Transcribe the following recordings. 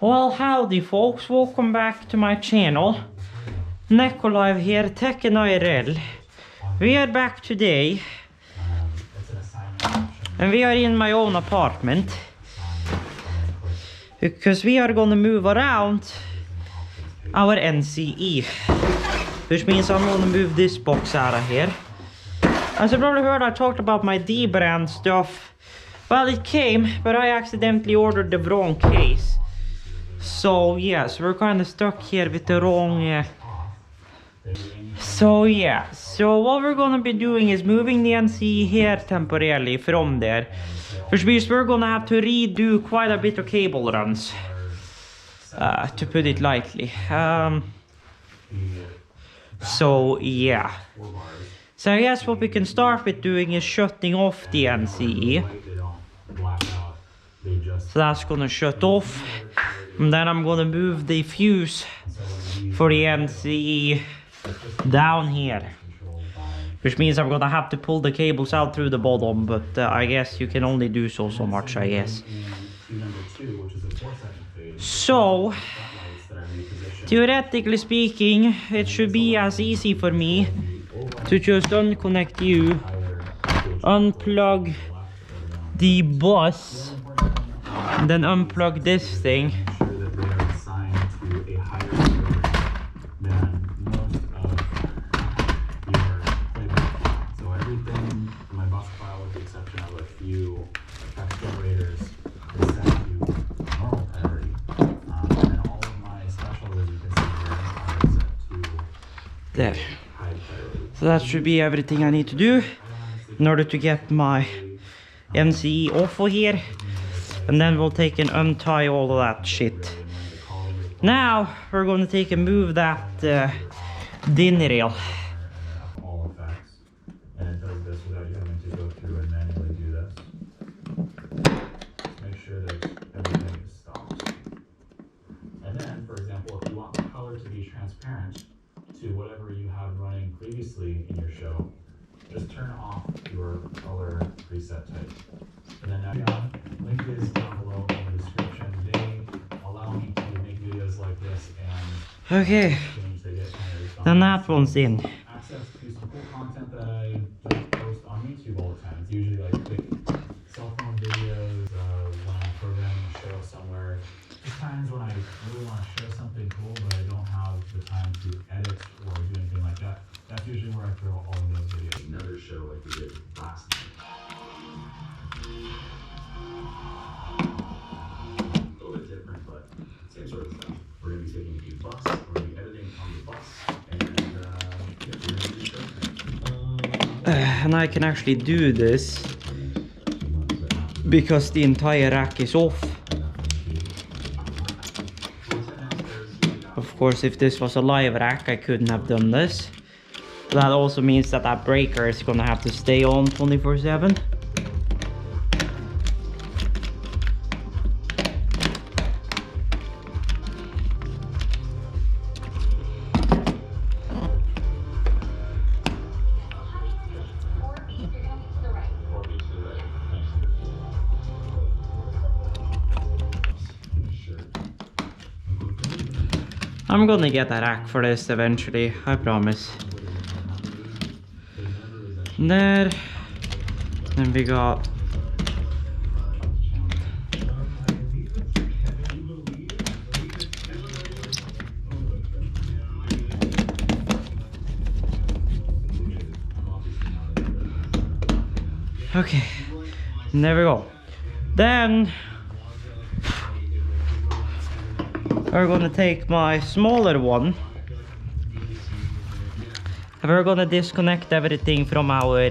Well, howdy folks, welcome back to my channel. Nekolive here, Tech and IRL. We are back today. And we are in my own apartment. Because we are gonna move around our NCE. Which means I'm gonna move this box out of here. As you probably heard, I talked about my D-brand stuff. Well, it came, but I accidentally ordered the wrong case. So yes, we're kind of stuck here with the wrong... So yeah, so what we're gonna be doing is moving the NCE here temporarily from there. Which means we're gonna have to redo quite a bit of cable runs. To put it lightly. So yeah. So I guess what we can start with doing is shutting off the NCE. So that's gonna shut off. And then I'm gonna move the fuse for the NCE down here. Which means I'm gonna have to pull the cables out through the bottom, but I guess you can only do so much, I guess. So, theoretically speaking, it should be as easy for me to just unconnect you, unplug the bus, and then unplug this thing. There. So that should be everything I need to do in order to get my NCE off of here. And then we'll take and untie all of that shit. Now we're going to take and move that DIN rail. And it does this without you having to go through and manually do this. Make sure that everything is stopped. And then, for example, if you want the color to be transparent to whatever you have running previously in your show, just turn off your color preset type. And then now, link is down below in the description. They allow me to make videos like this and okay. change the Then that one's in. access to some cool content that I don't post on YouTube all the time. It's usually like quick cell phone videos when I'm programming a show somewhere. There's times when I really want to show something cool, but I don't have the time to edit or do anything like that. That's usually where I throw all of those videos. Another show like we did last night. A little bit different, but same sort of stuff. We're going to be taking a bus, we're going to be editing on the bus, and we're going to do show. And I can actually do this because the entire rack is off. Of course, if this was a live rack, I couldn't have done this. That also means that that breaker is gonna have to stay on 24/7. I'm gonna get a rack for this eventually, I promise. There. Then we got... Okay, there we go. Then we're gonna take my smaller one and we're gonna disconnect everything from our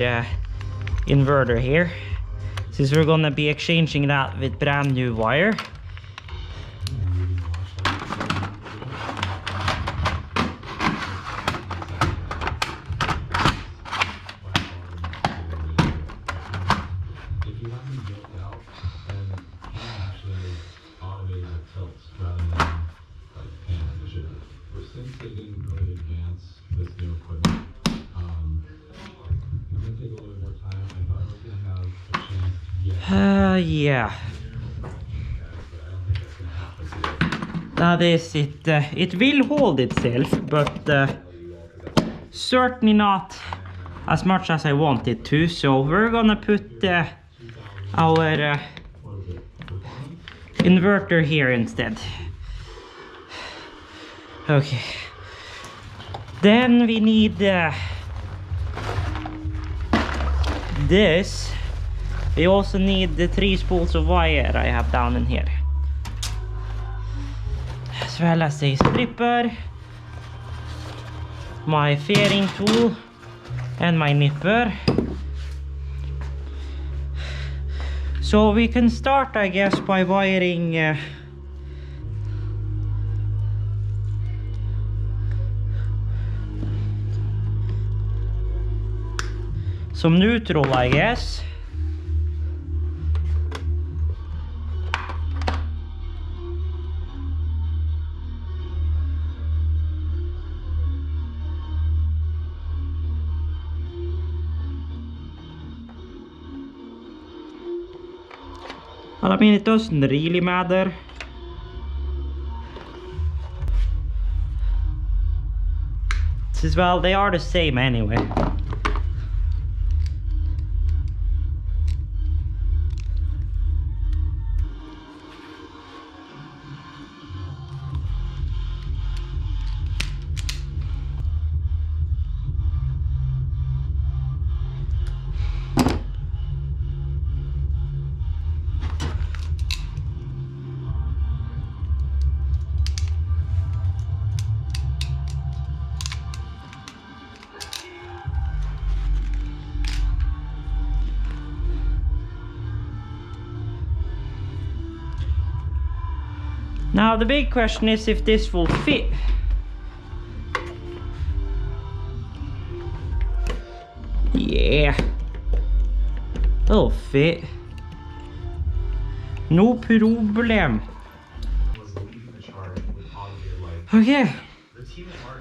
inverter here, since we're gonna be exchanging that with brand new wire. Yeah. that is it. It will hold itself, but certainly not as much as I want it to. So we're gonna put our inverter here instead. Okay. Then we need this. We also need the 3 spools of wire I have down in here, as well as a stripper, my fairing tool, and my nipper. So we can start, I guess, by wiring some neutral, I guess. Well, I mean, it doesn't really matter. As well, they are the same anyway. Now the big question is if this will fit. Yeah, it'll fit. No problem. Okay,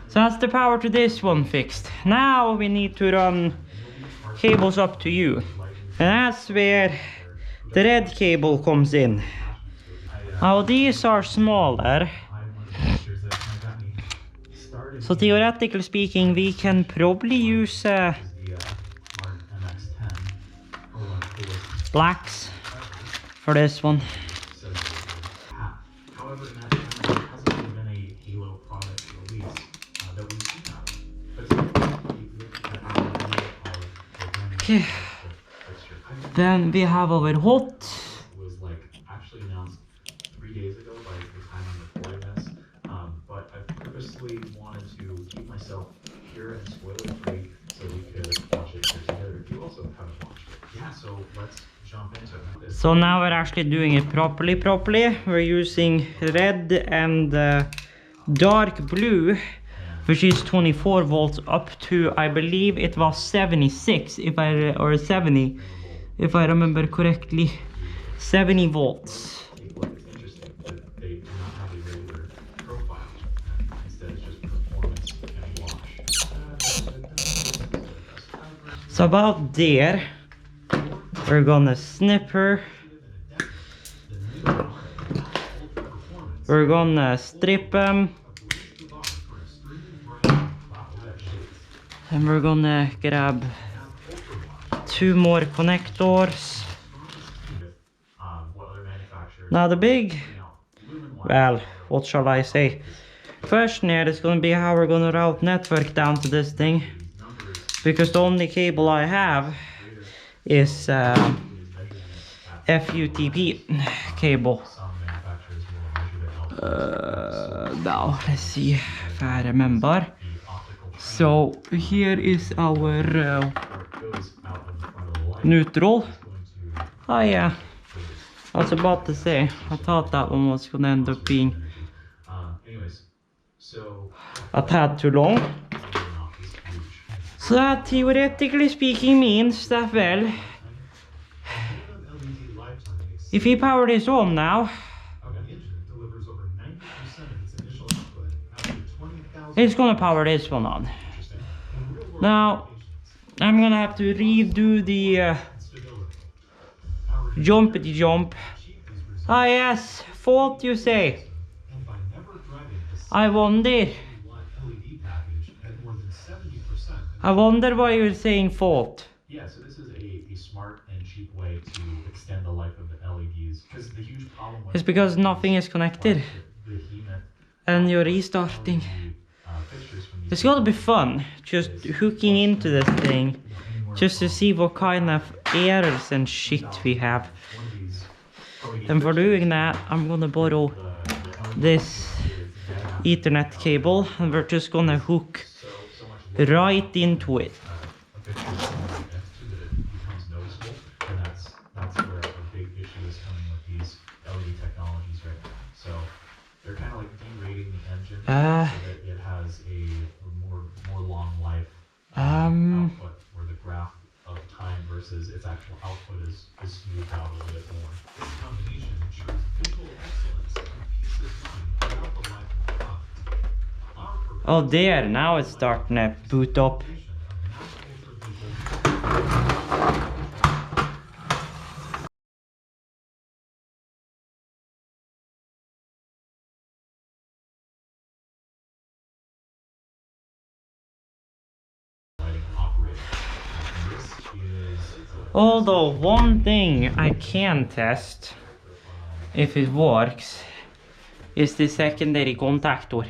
so that's the power to this one fixed. Now we need to run cables up to you, and that's where the red cable comes in. Now these are smaller, so theoretically speaking we can probably use blacks for this one. Okay, then we have our hot. Days ago by the time I'm recording this, but I purposely wanted to keep myself pure and spoiler free so we could watch it here together. If you also haven't watched it, yeah. So let's jump into it. So now we're actually doing it properly. We're using red and dark blue, which is 24 volts up to, I believe it was 76 or 70 if I remember correctly. 70 volts. So about there, we're gonna snip her. We're gonna strip them. And we're gonna grab 2 more connectors. Now the big, well, what shall I say? Question here is gonna be how we're gonna route network down to this thing. Because the only cable I have is FUTP cable. Now let's see if I remember. So here is our neutral. Oh yeah, I was about to say, I thought that one was gonna end up being a tad too long. So that theoretically speaking means that, well, if we power this on now, it's gonna power this one on. Now, I'm gonna have to redo the jumpity jump. Ah yes, fault you say. I wonder. I wonder why you're saying fault. Yeah, so this is a smart and cheap way to extend the life of the LEDs. Because the huge problem with It's because nothing is connected. And you're restarting. It's gotta be fun, just hooking into this thing, just to see what kind of errors and shit we have. And for doing that, I'm gonna borrow this Ethernet cable, and we're just gonna hook right into it. That's where a big issue is coming with these LED technologies right now. So they're kind of like derating the engine so that it has a more long life output, where the graph of time versus its actual output is smoothed out a little bit more. This combination ensures visual excellence and peace of mind throughout the life of the product. Oh there, now it's starting to boot up. Although one thing I can test if it works is the secondary contactor,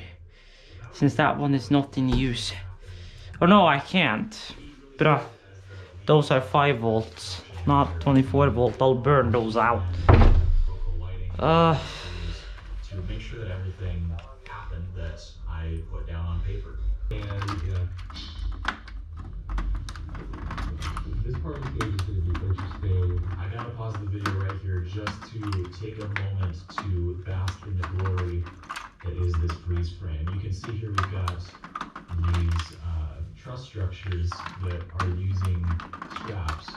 since that one is not in use. Or no, I can't. But those are 5 volts, not 24 volt. I'll burn those out. To make sure that everything happened that I put down on paper. And this part of the page is going to be interesting. I gotta pause the video right here just to take a moment to bask in the glory that is this freeze frame. You can see here we've got these truss structures that are using straps,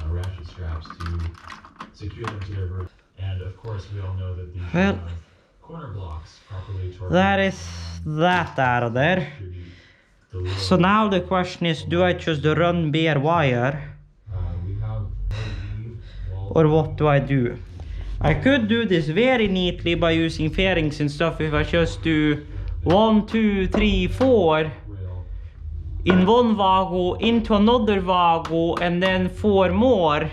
ratchet straps, to secure them to their vertical. And of course, we all know that these corner blocks properly torqued. That is that out of there. So now the question is, do I just run bare wire? Or what do I do? I could do this very neatly by using fairings and stuff if I just do 1, 2, 3, 4 in one vago into another vago and then 4 more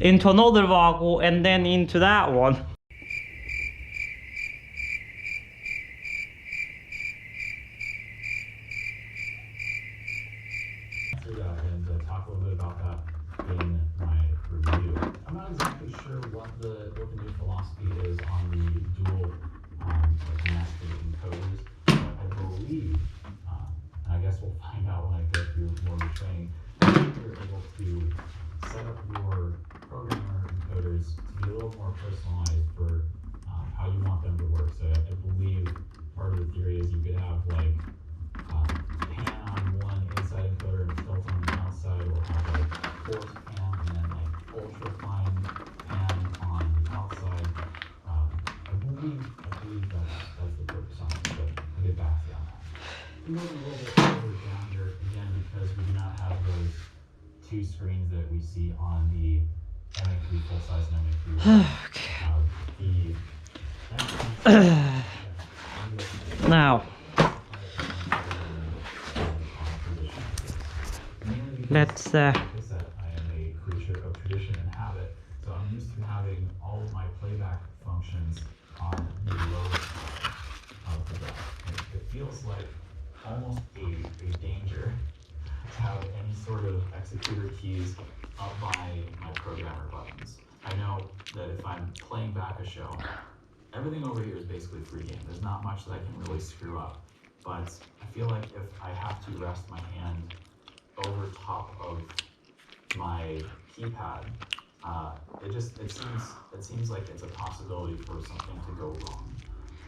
into another vago and then into that one. And talk a little bit about that in my review. I'm not exactly sure what the new philosophy is on the dual nested encoders, but I believe, and I guess we'll find out when I go through more of the training, you're able to set up your programmer encoders to be a little more personalized for how you want them to work. So I believe part of the theory is you could have like pan on one inside encoder and tilt on the outside, or have like force pan and then like ultra fine pan on the outside. I believe that's the purpose on it, but I'll get back to you on that. We're moving a little bit further down here again because we do not have those 2 screens that we see on the MA3 full size and MA3. Now, let's I am a creature of tradition and habit, so I'm used to having all of my playback functions on the lowest of the desk. It feels like almost a danger to have any sort of executor keys up by my programmer buttons. I know that if I'm playing back a show, everything over here is basically free game. There's not much that I can really screw up, but I feel like if I have to rest my hand over top of my keypad, it seems like it's a possibility for something to go wrong.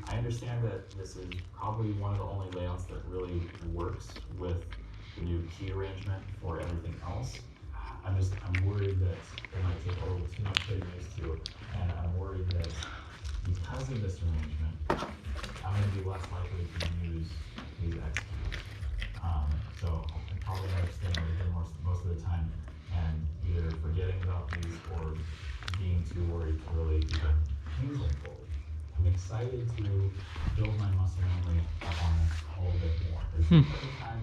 I understand that this is probably one of the only layouts that really works with the new key arrangement for everything else. I'm worried that it might take a little too much getting used to, and I'm worried that because of this arrangement, I'm going to be less likely to use these executors. So I'm probably going to extend over here most of the time and either forgetting about these or being too worried to really even use them fully. I'm excited to build my muscle memory up on this a little bit more. There's every time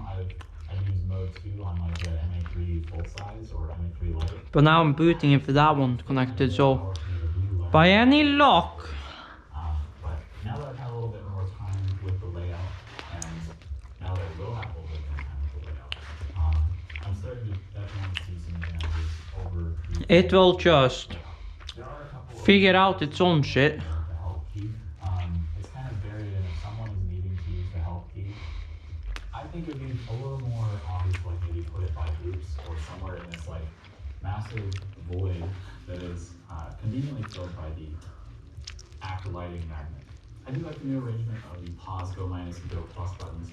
I've used mode 2 on like the MA3 full size or MA3 Lite. But now I'm booting it for that one connected, so by any luck. But now that I've had a little bit more time with the layout, and now that I will have a little bit more time with the layout, I'm starting to definitely see some advantages over the It will just there are a couple of figure out its own shit. the help key. It's kind of buried in if someone is needing to use the help key. I think it'd be a little more obvious, like maybe put it by groups or somewhere in this like massive void that is conveniently filled by the after lighting magnet. I do like the new arrangement of the pause, go minus, and go plus buttons,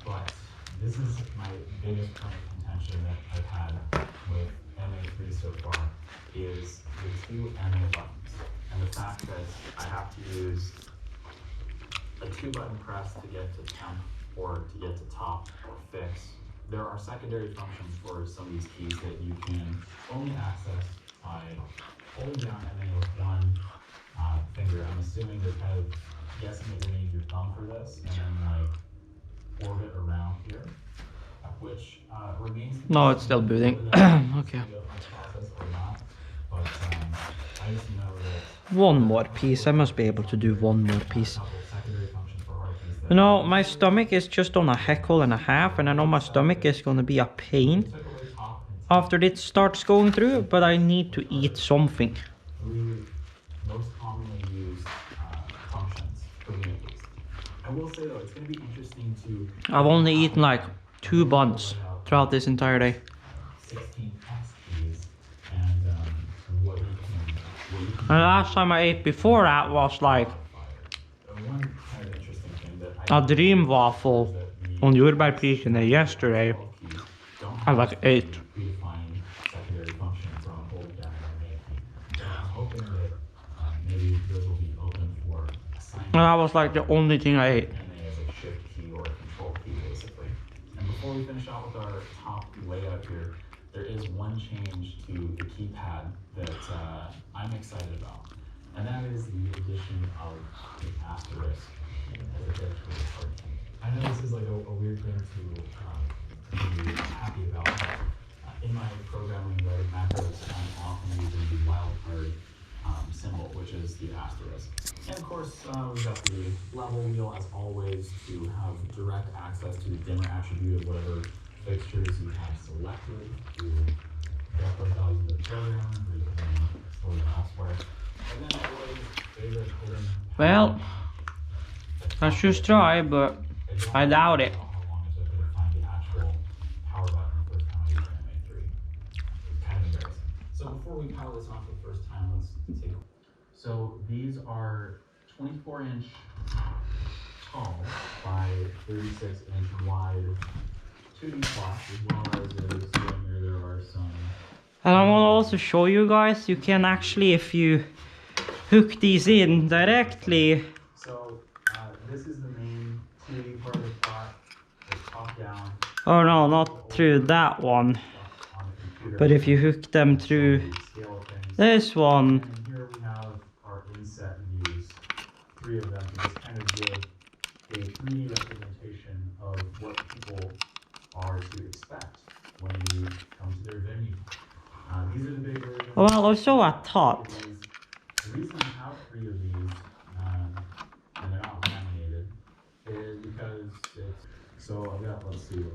but this is my biggest point of contention that I've had with MA3 so far is the 2 MA buttons and the fact that I have to use a 2-button press to get to temp or to get to top or fix. There are secondary functions for some of these keys that you can only access by holding down MA with one finger. I'm assuming they're kind of guessing that you're going to use your thumb for this and then like orbit around here, which remains. No, it's still booting. Okay. But I just know that One more piece. I must be able to do one more piece. You know, my stomach is just on a heckle and a half, and I know my stomach is gonna be a pain after it starts going through, but I need to eat something. Most commonly used functions for me at least. I will say though, it's going to be interesting to. I've only eaten like 2 buns throughout this entire day. 16 text keys and what you can. And the last time I ate before that was like One kind of interesting thing that a dream waffle on jordbärpriken yesterday. I like 8. predefined secondary function from holding down and I'm hoping that maybe those will be open for assignment. And that was like the only thing I ate. And as a shift key or a control key basically. And before we finish out with our top layout here, there is one change to the keypad that I'm excited about. And that is the addition of the asterisk as a dedicated hard key. I know this is like a weird thing to be happy about, but in my programming writing macros, I'm often using the wildcard symbol, which is the asterisk. And of course, we've got the level wheel as always to have direct access to the dimmer attribute of whatever fixtures you have selected to get those values in the program, or you can store them elsewhere. And then everybody's favorite coding. Well, let's just try, but I doubt it. How long it took me to find the actual power button the first time I used MA3. It's kind of embarrassing. So before we power this on for the first time, let's take. So these are 24-inch tall by 36-inch wide 2D slots, as well as there are some. And I want to also show you guys, you can actually, if you hook these in directly. So this is the main 2D part of the plot. It's top down. Oh no, not through that one. But if you hook them through this one. And here we have our inset views, 3 of them, to just kind of give a 3D representation of what people are to expect when you come to their venue. These are the big versions. Well, also I thought. The reason I have 3 of these, and they're not laminated, is because it's, so I've got, let's see, 4.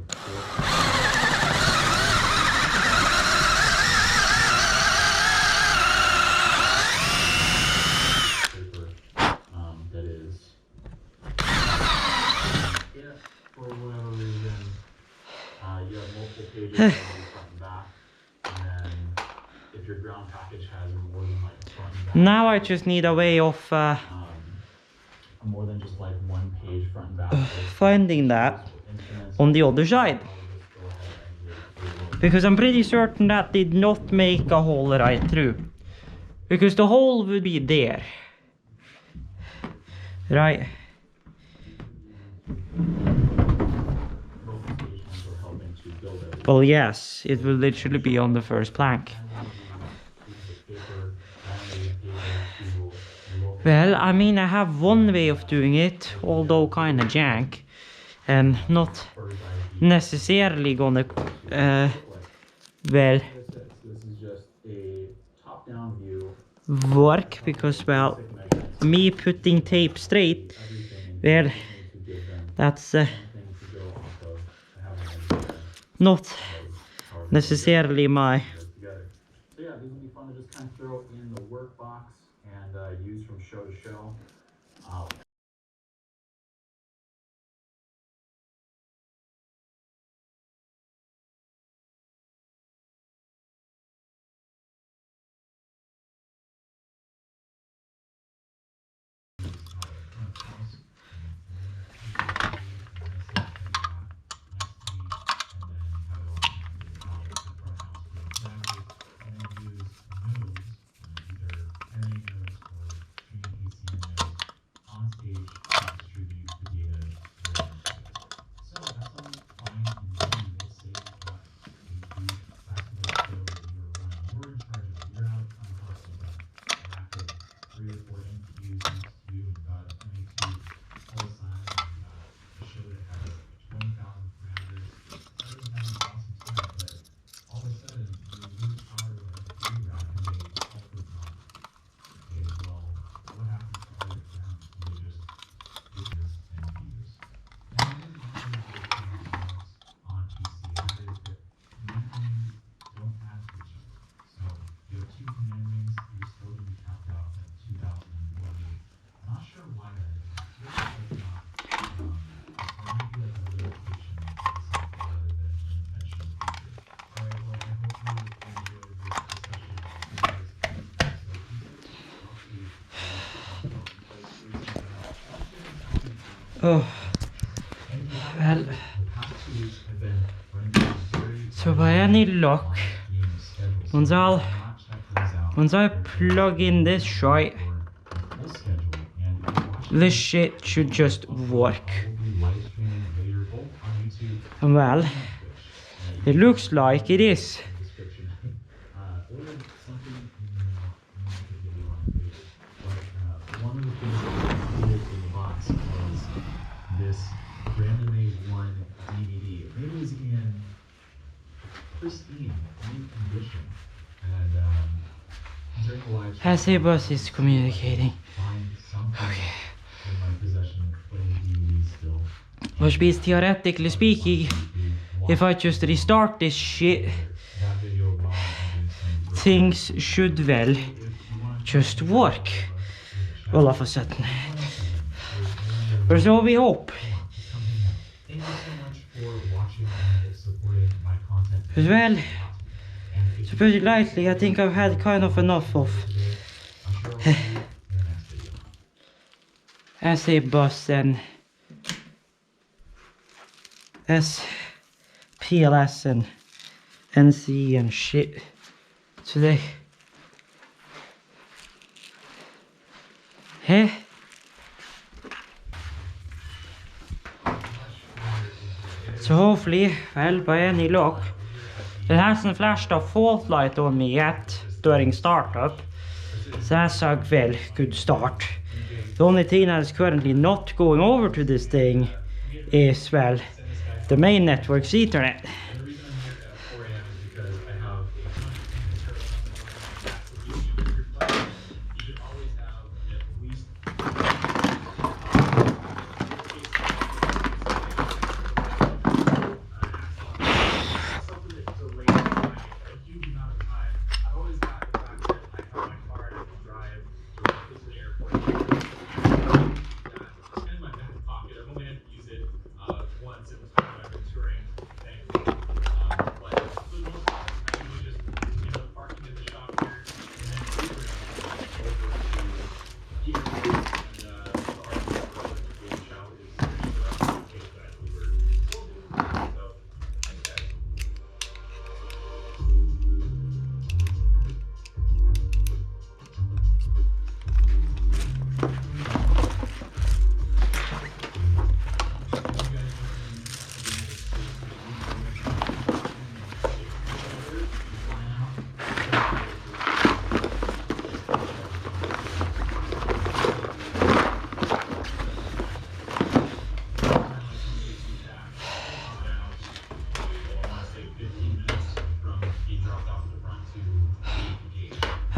That is, if for whatever reason you have multiple pages front and back, and then if your ground package has more than like front and back. Now I just need a way of More than just like one page front and back. finding that on the other side. Because I'm pretty certain that did not make a hole right through. Because the hole would be there. Right. Well, yes, it will literally be on the first plank. Well, I mean, I have one way of doing it, although kind of jank, and not necessarily gonna, well, work, because, well, me putting tape straight, well, that's not necessarily my... So yeah, these will be fun to just kind of throw in the workbox and use from show to show. Oh, well, so by any luck, once I plug in this shite, this shit should just work. And well, it looks like it is. One of the things that included in the box was this randomly one DVD. It was in pristine, mint condition, and during the live stream, As a bus is communicating. find something Okay. in my possession, but in DVD still. Which means, theoretically speaking, if I just restart this shit, That video of mine and things should, well, just work all of a sudden. Or so we hope. Thank you so much for watching and supporting my content. As well, to put it lightly, I think I've had kind of enough of as a bus and as PLS and NCE and shit today. Hey? So hopefully, well, by any luck, it hasn't flashed a fault light on me yet during startup. So that's a well good start. The only thing that is currently not going over to this thing is, well, the main network's Ethernet.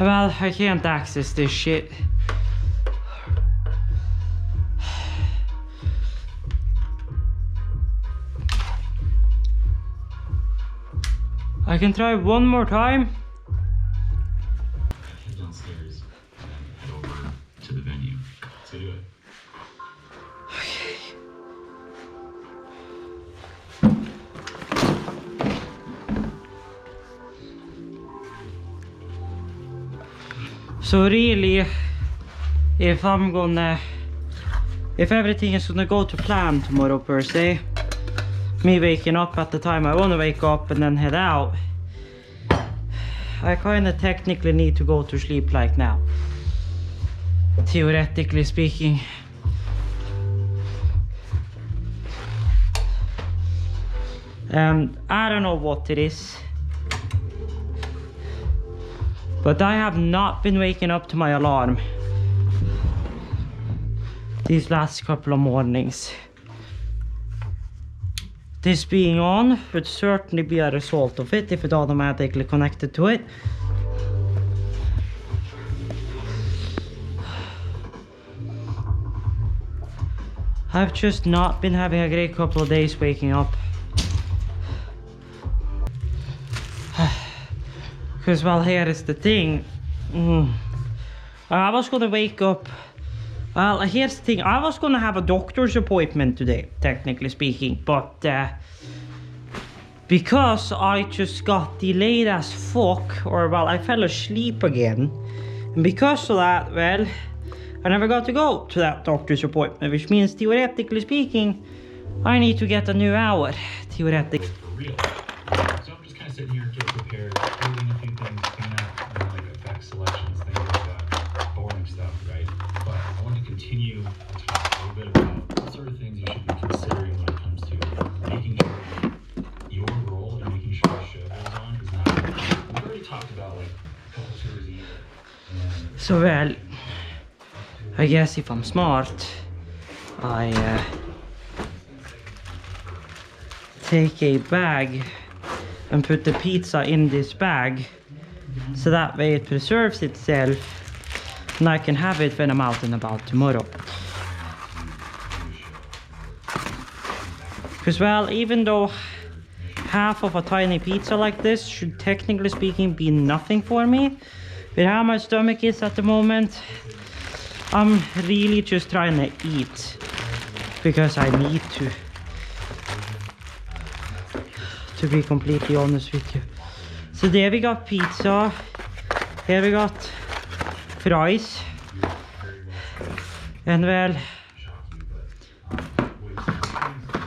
Well, I can't access this shit. I can try one more time. Head downstairs and head over to the venue. So do it. So really, if everything is gonna go to plan tomorrow per se, me waking up at the time I wanna wake up and then head out, I kinda technically need to go to sleep like now. Theoretically speaking. And I don't know what it is, but I have not been waking up to my alarm these last couple of mornings. This being on would certainly be a result of it if it automatically connected to it. I've just not been having a great couple of days waking up. Because, well, here is the thing. I was gonna wake up. Well, here's the thing. I was gonna have a doctor's appointment today, technically speaking. But because I just got delayed as fuck, or, well, I fell asleep again. And because of that, well, I never got to go to that doctor's appointment. Which means, theoretically speaking, I need to get a new hour. Theoretically. For real. So I'm just kind of sitting here getting prepared, building a few things, clean up, like effect selections, things like that. Boring stuff, right? But I want to continue to talk a little bit about what sort of things you should be considering when it comes to making sure your role and making sure the show goes on is not. We've already talked about like a couple tours a year. So, well, I guess if I'm smart, I take a bag and put the pizza in this bag, so that way it preserves itself and I can have it when I'm out and about tomorrow. Because, well, even though half of a tiny pizza like this should technically speaking be nothing for me, with how my stomach is at the moment, I'm really just trying to eat because I need to be completely honest with you. So there we got pizza, here we got fries, and, well,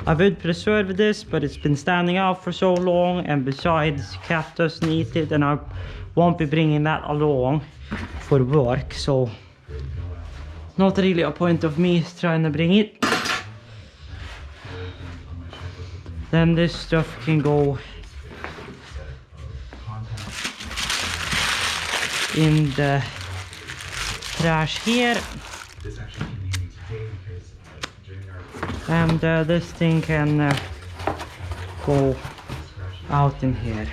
I would preserve this, but it's been standing out for so long, and besides, cat doesn't eat it, and I won't be bringing that along for work, so not really a point of me trying to bring it. Then this stuff can go in the trash here, and this thing can go out in here.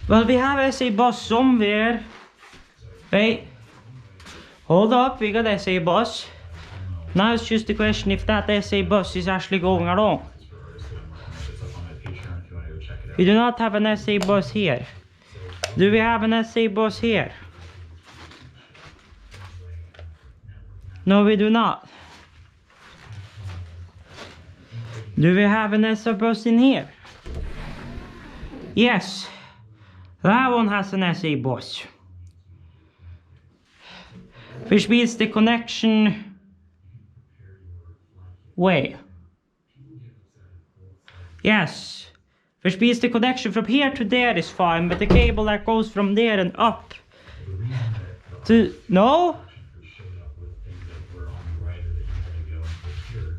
Well, we have SA bus somewhere. Wait. Hold up, we got SA bus. Now it's just the question if that SA bus is actually going along. We do not have an SA bus here. Do we have an SA bus here? No, we do not. Do we have an SA bus in here? Yes. That one has an SA bus. Which means the connection... Wait. Yes. Which means the connection from here to there is fine, but the cable that goes from there and up to... No?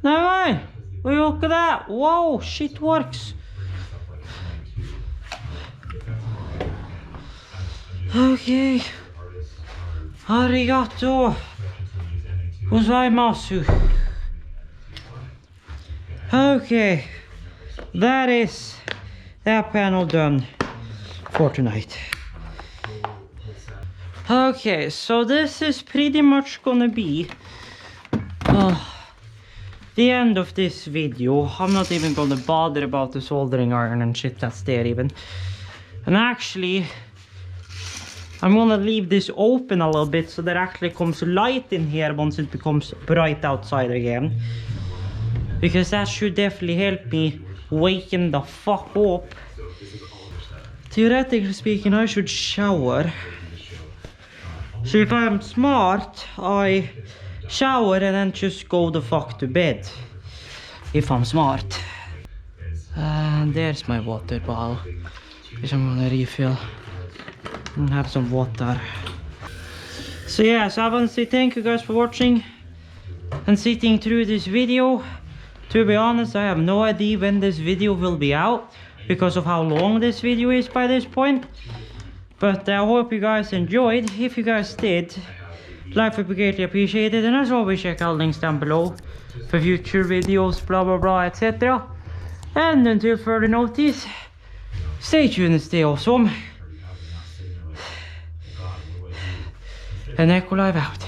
No way. Look at that. Whoa, shit works. Okay. Arigato gozaimasu. Okay, that is that panel done for tonight. Okay, so this is pretty much gonna be the end of this video. I'm not even gonna bother about the soldering iron and shit that's there even. And actually, I'm gonna leave this open a little bit so there actually comes light in here once it becomes bright outside again. Because that should definitely help me waken the fuck up. Theoretically speaking, I should shower. So if I'm smart, I shower and then just go the fuck to bed. If I'm smart. And there's my water bottle, which I'm gonna refill and have some water. So yeah, so I want to say thank you guys for watching and sitting through this video. To be honest, I have no idea when this video will be out because of how long this video is by this point. But I hope you guys enjoyed. If you guys did, life would be greatly appreciated. And as always, check out links down below for future videos, blah blah blah, etc. And until further notice, stay tuned and stay awesome. And Echo Live out.